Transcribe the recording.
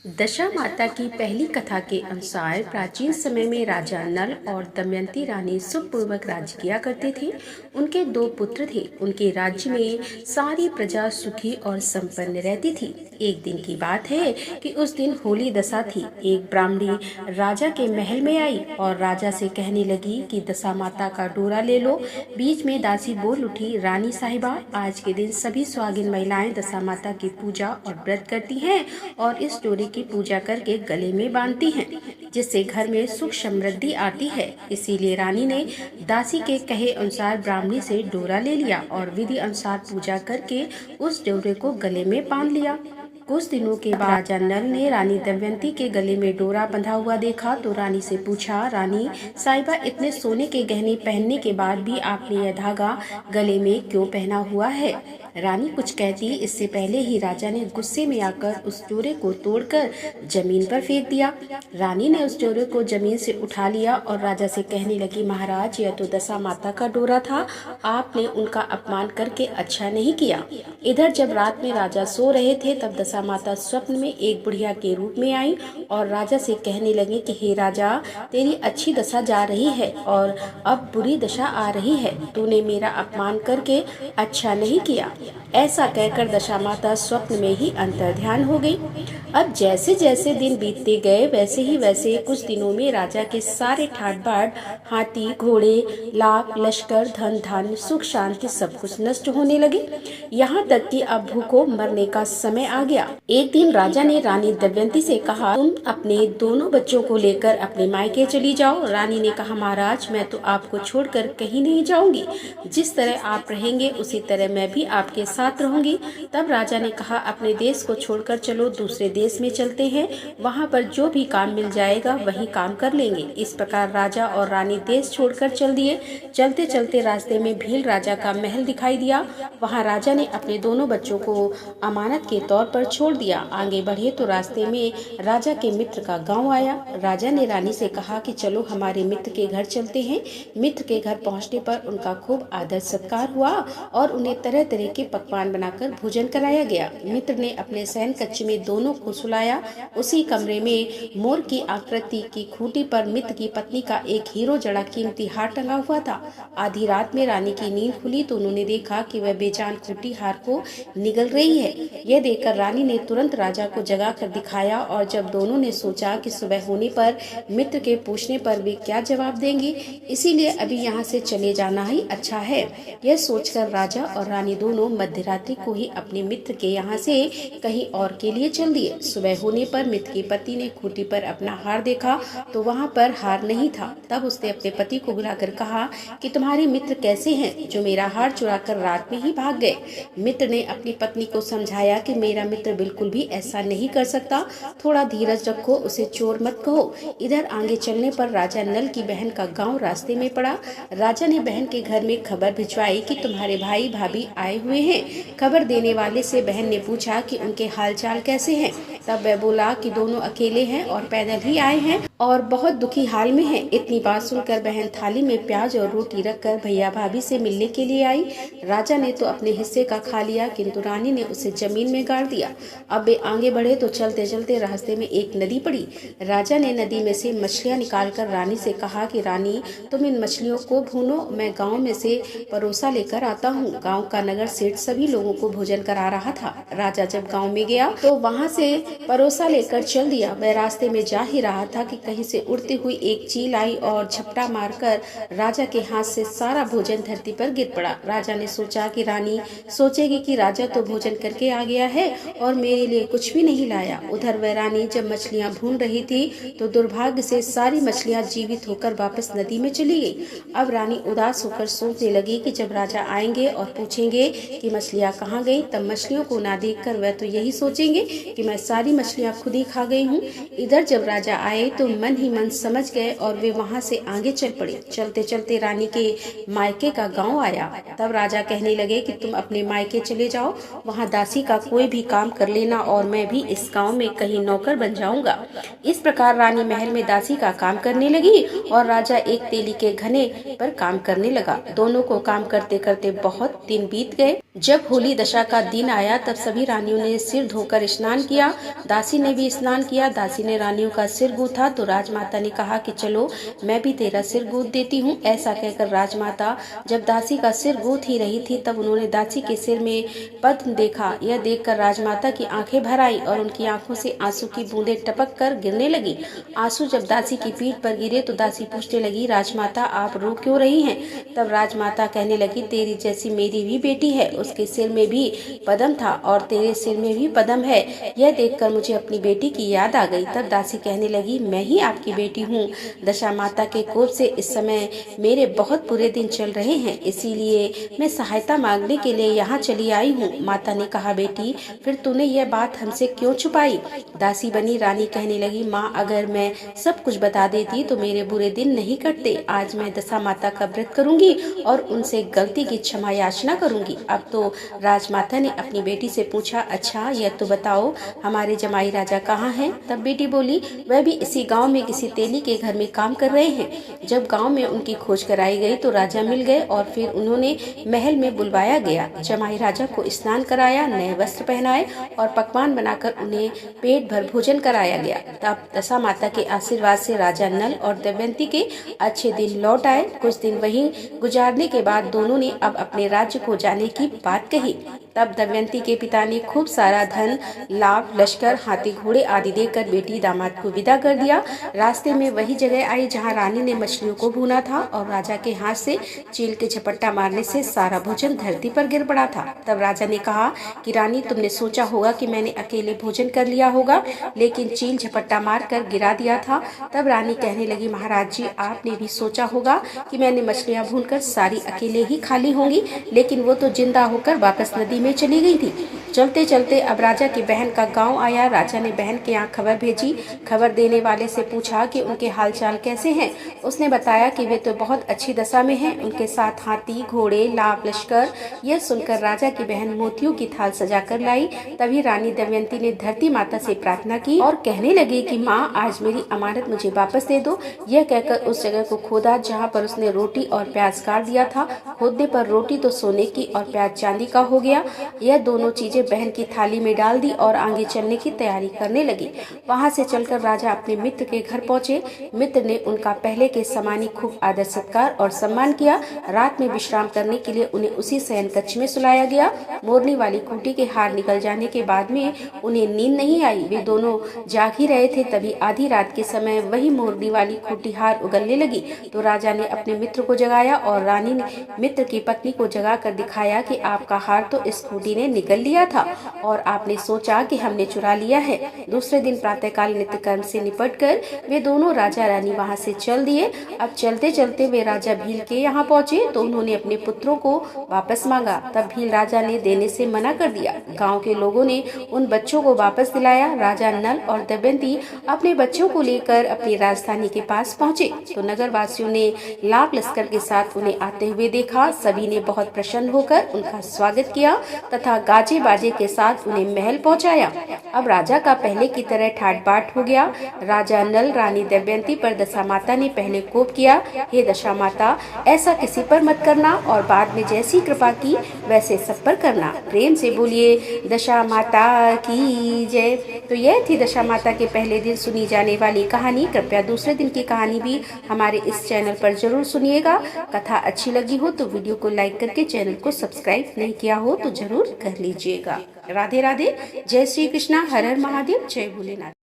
दशा माता की पहली कथा के अनुसार प्राचीन समय में राजा नल और दमयंती रानी सुखपूर्वक राज्य किया करते थे। उनके दो पुत्र थे। उनके राज्य में सारी प्रजा सुखी और संपन्न रहती थी। एक दिन की बात है कि उस दिन होली दशा थी। एक ब्राह्मणी राजा के महल में आई और राजा से कहने लगी कि दशा माता का डोरा ले लो। बीच में दासी बोल उठी, रानी साहिबा, आज के दिन सभी सुहागिन महिलाएं दशा माता की पूजा और व्रत करती हैं और इस डोरे की पूजा करके गले में बांधती हैं, जिससे घर में सुख समृद्धि आती है। इसीलिए रानी ने दासी के कहे अनुसार ब्राह्मणी से डोरा ले लिया और विधि अनुसार पूजा करके उस डोरे को गले में बांध लिया। कुछ दिनों के बाद राजा नल ने रानी दमयंती के गले में डोरा बंधा हुआ देखा तो रानी से पूछा, रानी साहिबा, इतने सोने के गहने पहनने के बाद भी आपने यह धागा गले में क्यों पहना हुआ है? रानी कुछ कहती इससे पहले ही राजा ने गुस्से में आकर उस डोरे को तोड़कर जमीन पर फेंक दिया। रानी ने उस डोरे को जमीन से उठा लिया और राजा से कहने लगी, महाराज, यह तो दशा माता का डोरा था। आपने उनका अपमान करके अच्छा नहीं किया। इधर जब रात में राजा सो रहे थे तब दशा माता स्वप्न में एक बुढ़िया के रूप में आई और राजा से कहने लगे कि हे राजा, तेरी अच्छी दशा जा रही है और अब बुरी दशा आ रही है। तूने मेरा अपमान करके अच्छा नहीं किया। ऐसा कहकर दशा माता स्वप्न में ही अंतर्ध्यान हो गई। अब जैसे जैसे दिन बीतते गए वैसे कुछ दिनों में राजा के सारे ठाट बाट, हाथी, घोड़े, लाख, लश्कर, धन धान्य, सुख शांति सब कुछ नष्ट होने लगे। यहाँ तक कि अब भूखों मरने का समय आ गया। एक दिन राजा ने रानी दमयंती से कहा, तुम अपने दोनों बच्चों को लेकर अपने मायके चली जाओ। रानी ने कहा, महाराज, मैं तो आपको छोड़कर कहीं नहीं जाऊंगी। जिस तरह आप रहेंगे उसी तरह मैं भी आपके साथ रहूंगी। तब राजा ने कहा, अपने देश को छोड़कर चलो, दूसरे देश में चलते हैं। वहाँ पर जो भी काम मिल जाएगा वही काम कर लेंगे। इस प्रकार राजा और रानी देश छोड़कर चल दिए। चलते चलते रास्ते में भील राजा का महल दिखाई दिया। वहाँ राजा ने अपने दोनों बच्चों को अमानत के तौर पर छोड़ दिया। आगे बढ़े तो रास्ते में राजा के मित्र का गाँव आया। राजा ने रानी से कहा कि चलो हमारे मित्र के घर चलते हैं। मित्र के घर पहुँचने पर उनका खूब आदर सत्कार हुआ और उन्हें तरह तरह के पकवान बनाकर भोजन कराया गया। मित्र ने अपने शयन कक्ष में दोनों को सुलाया। उसी कमरे में मोर की आकृति की खूंटी पर मित्र की पत्नी का एक हीरो जड़ा कीमती हार टंगा हुआ था। आधी रात में रानी की नींद खुली तो उन्होंने देखा कि वह बेजान खूंटी हार को निगल रही है। यह देखकर रानी ने तुरंत राजा को जगा कर दिखाया और जब दोनों ने सोचा कि सुबह होने पर मित्र के पूछने पर वे क्या जवाब देंगे, इसीलिए अभी यहाँ से चले जाना ही अच्छा है। यह सोचकर राजा और रानी दोनों मध्यरात्रि को ही अपने मित्र के यहाँ से कहीं और के लिए चल दिए। सुबह होने पर मित्र की पति ने खूंटी पर अपना हार देखा तो वहाँ पर हार नहीं था। तब उसने अपने पति को बुलाकर कहा कि तुम्हारे मित्र कैसे हैं जो मेरा हार चुराकर रात में ही भाग गए। मित्र ने अपनी पत्नी को समझाया कि मेरा मित्र बिल्कुल भी ऐसा नहीं कर सकता, थोड़ा धीरज रखो, उसे चोर मत कहो। इधर आगे चलने पर राजा नल की बहन का गाँव रास्ते में पड़ा। राजा ने बहन के घर में खबर भिजवाई कि तुम्हारे भाई भाभी आए हुए हैं। खबर देने वाले से बहन ने पूछा कि उनके हालचाल कैसे हैं। तब वह बोला कि दोनों अकेले हैं और पैदल ही आए हैं और बहुत दुखी हाल में हैं। इतनी बात सुनकर बहन थाली में प्याज और रोटी रखकर भैया भाभी से मिलने के लिए आई। राजा ने तो अपने हिस्से का खा लिया किंतु रानी ने उसे जमीन में गाड़ दिया। अब वे आगे बढ़े तो चलते चलते रास्ते में एक नदी पड़ी। राजा ने नदी में से मछलियाँ निकालकर रानी से कहा कि रानी, तुम इन मछलियों को भूनो, मैं गाँव में से परोसा लेकर आता हूँ। गाँव का नगर सेठ सभी लोगों को भोजन करा रहा था। राजा जब गाँव में गया तो वहाँ से परोसा लेकर चल दिया। वह रास्ते में जा ही रहा था कि कहीं से उड़ती हुई एक चील आई और झपटा मारकर राजा के हाथ से सारा भोजन धरती पर गिर पड़ा। राजा ने सोचा कि रानी सोचेगी कि राजा तो भोजन करके आ गया है और मेरे लिए कुछ भी नहीं लाया। उधर वह रानी जब मछलियां भून रही थी तो दुर्भाग्य से सारी मछलियां जीवित होकर वापस नदी में चली गई। अब रानी उदास होकर सोचने लगी कि जब राजा आएंगे और पूछेंगे कि मछलियां कहाँ गई, तब मछलियों को ना देखकर वह तो यही सोचेंगे कि मैं सारी मछलियां खुद ही खा गई हूँ। इधर जब राजा आए तो मन ही मन समझ गए और वे वहाँ से आगे चल पड़े। चलते चलते रानी के मायके का गांव आया। तब राजा कहने लगे कि तुम अपने मायके चले जाओ, वहाँ दासी का कोई भी काम कर लेना और मैं भी इस गांव में कहीं नौकर बन जाऊंगा। इस प्रकार रानी महल में दासी का काम करने लगी और राजा एक तेली के घने पर काम करने लगा। दोनों को काम करते करते बहुत दिन बीत गए। जब होली दशा का दिन आया तब सभी रानियों ने सिर धोकर स्नान किया। दासी ने भी स्नान किया। दासी ने रानियों का सिर गूथा तो राजमाता ने कहा कि चलो मैं भी तेरा सिर गूंथ देती हूँ। ऐसा कहकर राजमाता जब दासी का सिर गूंथ ही रही थी तब उन्होंने दासी के सिर में पद्म देखा। यह देखकर राजमाता की आंखें भर आई और उनकी आंखों से आंसू की बूंदें टपक कर गिरने लगी। आंसू जब दासी की पीठ पर गिरे तो दासी पूछने लगी, राजमाता आप रो क्यों रही हैं? तब राजमाता कहने लगी, तेरी जैसी मेरी भी बेटी है, उसके सिर में भी पद्म था और तेरे सिर में भी पद्म है। यह देखकर मुझे अपनी बेटी की याद आ गई। तब दासी कहने लगी, मैं ही आपकी बेटी हूँ। दशा माता के कोप से इस समय मेरे बहुत बुरे दिन चल रहे हैं, इसीलिए मैं सहायता मांगने के लिए यहाँ चली आई हूँ। माता ने कहा, बेटी फिर तूने यह बात हमसे क्यों छुपाई? दासी बनी रानी कहने लगी, माँ अगर मैं सब कुछ बता देती तो मेरे बुरे दिन नहीं कटते। आज मैं दशा माता का व्रत करूंगी और उनसे गलती की क्षमा याचना करूंगी। अब तो राजमाता ने अपनी बेटी से पूछा, अच्छा यह तो बताओ हमारे जमाई राजा कहाँ हैं? तब बेटी बोली, वह भी इसी गांव में किसी तेली के घर में काम कर रहे हैं। जब गांव में उनकी खोज कराई गई तो राजा मिल गए और फिर उन्होंने महल में बुलवाया गया। जमाई राजा को स्नान कराया, नए वस्त्र पहनाए और पकवान बनाकर उन्हें पेट भर भोजन कराया गया। तब दशा माता के आशीर्वाद से राजा नल और दमयंती के अच्छे दिन लौट आए। कुछ दिन वहीं गुजारने के बाद दोनों ने अब अपने राज्य को जाने की बात कही। तब दमयंती के पिता ने खूब सारा धन, लाभ, लश्कर, हाथी घोड़े आदि देकर बेटी दामाद को विदा कर दिया। रास्ते में वही जगह आई जहां रानी ने मछलियों को भूना था और राजा के हाथ से चील के झपट्टा मारने से सारा भोजन धरती पर गिर पड़ा था। तब राजा ने कहा कि रानी, तुमने सोचा होगा कि मैंने अकेले भोजन कर लिया होगा, लेकिन चील झपट्टा मार कर गिरा दिया था। तब रानी कहने लगी, महाराज जी आपने भी सोचा होगा कि मैंने मछलियाँ भूनकर सारी अकेले ही खा ली होंगी, लेकिन वो तो जिंदा होकर वापस नदी में चली गई थी। चलते चलते अब राजा की बहन का गांव आया। राजा ने बहन के यहाँ खबर भेजी। खबर देने वाले से पूछा कि उनके हालचाल कैसे हैं। उसने बताया कि वे तो बहुत अच्छी दशा में हैं, उनके साथ हाथी, घोड़े, लाभ, लश्कर। यह सुनकर राजा की बहन मोतियों की थाल सजा कर लाई। तभी रानी दमयंती ने धरती माता से प्रार्थना की और कहने लगी कि माँ आज मेरी अमानत मुझे वापस दे दो। यह कहकर उस जगह को खोदा जहाँ पर उसने रोटी और प्याज काट दिया था। खोदने पर रोटी तो सोने की और प्याज चांदी का हो गया। यह दोनों चीजें बहन की थाली में डाल दी और आगे चलने की तैयारी करने लगी। वहां से चलकर राजा अपने मित्र के घर पहुंचे। मित्र ने उनका पहले के समान ही खूब आदर सत्कार और सम्मान किया। रात में विश्राम करने के लिए उन्हें उसी शयन कक्ष में सुलाया गया। मोरनी वाली खूंटी के हार निकल जाने के बाद में उन्हें नींद नहीं आई। वे दोनों जाग ही रहे थे, तभी आधी रात के समय वही मोरनी वाली खूंटी हार उगलने लगी। तो राजा ने अपने मित्र को जगाया और रानी ने मित्र की पत्नी को जगा कर दिखाया कि आपका हार तो इस खूंटी ने निगल लिया था और आपने सोचा कि हमने चुरा लिया है। दूसरे दिन प्रातःकाल नित्य कर्म से निपटकर वे दोनों राजा रानी वहां से चल दिए। अब चलते चलते वे राजा भील के यहाँ पहुँचे तो उन्होंने अपने पुत्रों को वापस मांगा। तब भील राजा ने देने से मना कर दिया। गाँव के लोगों ने उन बच्चों को वापस दिलाया। राजा नल और दमयंती अपने बच्चों को लेकर अपनी राजधानी के पास पहुँचे तो नगर वासियों ने लाभ लश्कर के साथ उन्हें आते हुए देखा। सभी ने बहुत प्रसन्न होकर उनका स्वागत किया तथा गाजे बाजे के साथ उन्हें महल पहुंचाया। अब राजा का पहले की तरह ठाट बाट हो गया। राजा नल रानी दमयंती पर दशा माता ने पहले कोप किया, हे दशा माता ऐसा किसी पर मत करना, और बाद में जैसी कृपा की वैसे सब पर करना। प्रेम से बोलिए दशा माता की जय। तो यह थी दशा माता के पहले दिन सुनी जाने वाली कहानी। कृपया दूसरे दिन की कहानी भी हमारे इस चैनल पर जरूर सुनिएगा। कथा अच्छी लगी हो तो वीडियो को लाइक करके चैनल को सब्सक्राइब नहीं किया हो तो जरूर कर लीजिएगा। राधे राधे, जय श्री कृष्णा, हर हर महादेव, जय भोलेनाथ।